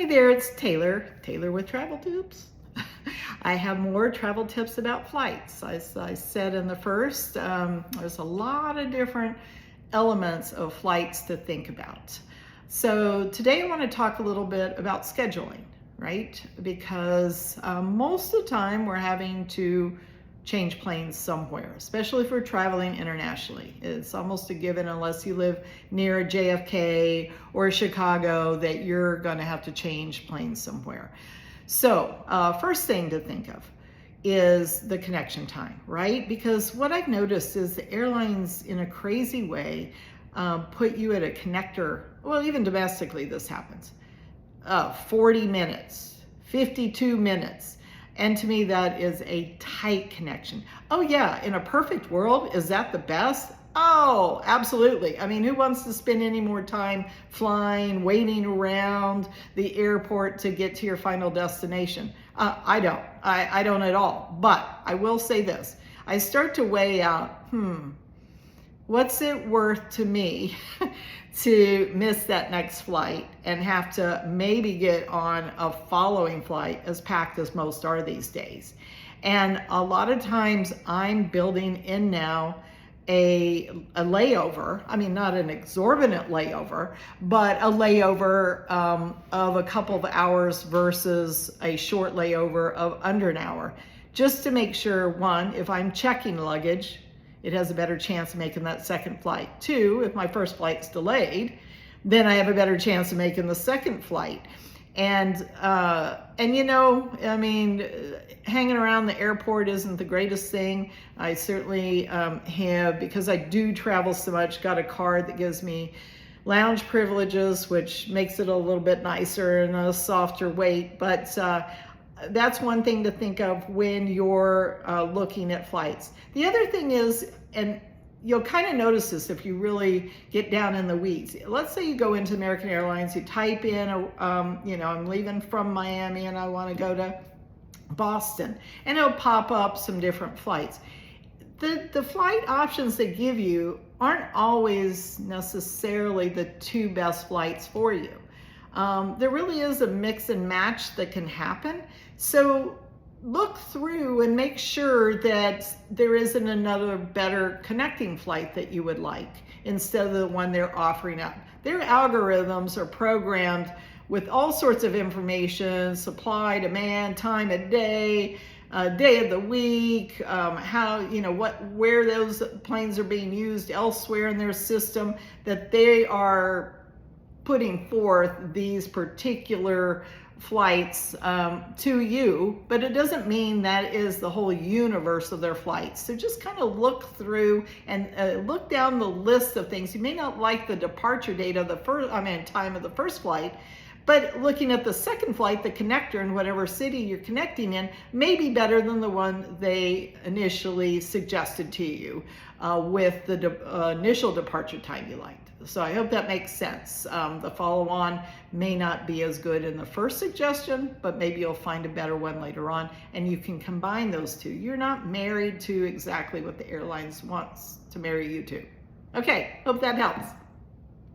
Hey there, it's Taylor with Travel Tips. I have more travel tips about flights. As I said in the first, there's a lot of different elements of flights to think about. So today I want to talk a little bit about scheduling, right? Because most of the time we're having to change planes somewhere, especially if we're traveling internationally. It's almost a given unless you live near JFK or Chicago that you're going to have to change planes somewhere. So first thing to think of is the connection time, right? Because what I've noticed is the airlines in a crazy way put you at a connector. Well, even domestically this happens. 40 minutes, 52 minutes. And to me, that is a tight connection. Oh yeah, in a perfect world, is that the best? Oh, absolutely. I mean, who wants to spend any more time flying, waiting around the airport to get to your final destination? I don't. I don't at all. But I will say this. I start to weigh out, what's it worth to me to miss that next flight and have to maybe get on a following flight as packed as most are these days? And a lot of times I'm building in now a layover. I mean, not an exorbitant layover, but a layover of a couple of hours versus a short layover of under an hour, just to make sure, one, if I'm checking luggage, it has a better chance of making that second flight. Two, if my first flight's delayed, then I have a better chance of making the second flight. And you know, I mean, hanging around the airport isn't the greatest thing. I certainly have, because I do travel so much, got a card that gives me lounge privileges, which makes it a little bit nicer and a softer weight. But that's one thing to think of when you're looking at flights. The other thing is, and you'll kind of notice this if you really get down in the weeds. Let's say you go into American Airlines, you type in, you know, I'm leaving from Miami and I want to go to Boston, and it'll pop up some different flights. The flight options they give you aren't always necessarily the two best flights for you. There really is a mix and match that can happen. So look through and make sure that there isn't another better connecting flight that you would like instead of the one they're offering up. Their algorithms are programmed with all sorts of information: supply, demand, time of day, day of the week, how, you know, where those planes are being used elsewhere in their system, that they are putting forth these particular flights to you, but it doesn't mean that is the whole universe of their flights. So just kind of look through and look down the list of things. You may not like the departure date of the time of the first flight, but looking at the second flight, the connector in whatever city you're connecting in, may be better than the one they initially suggested to you with the initial departure time you liked. So I hope that makes sense. The follow-on may not be as good in the first suggestion, but maybe you'll find a better one later on, and you can combine those two. You're not married to exactly what the airlines wants to marry you to. Okay, hope that helps.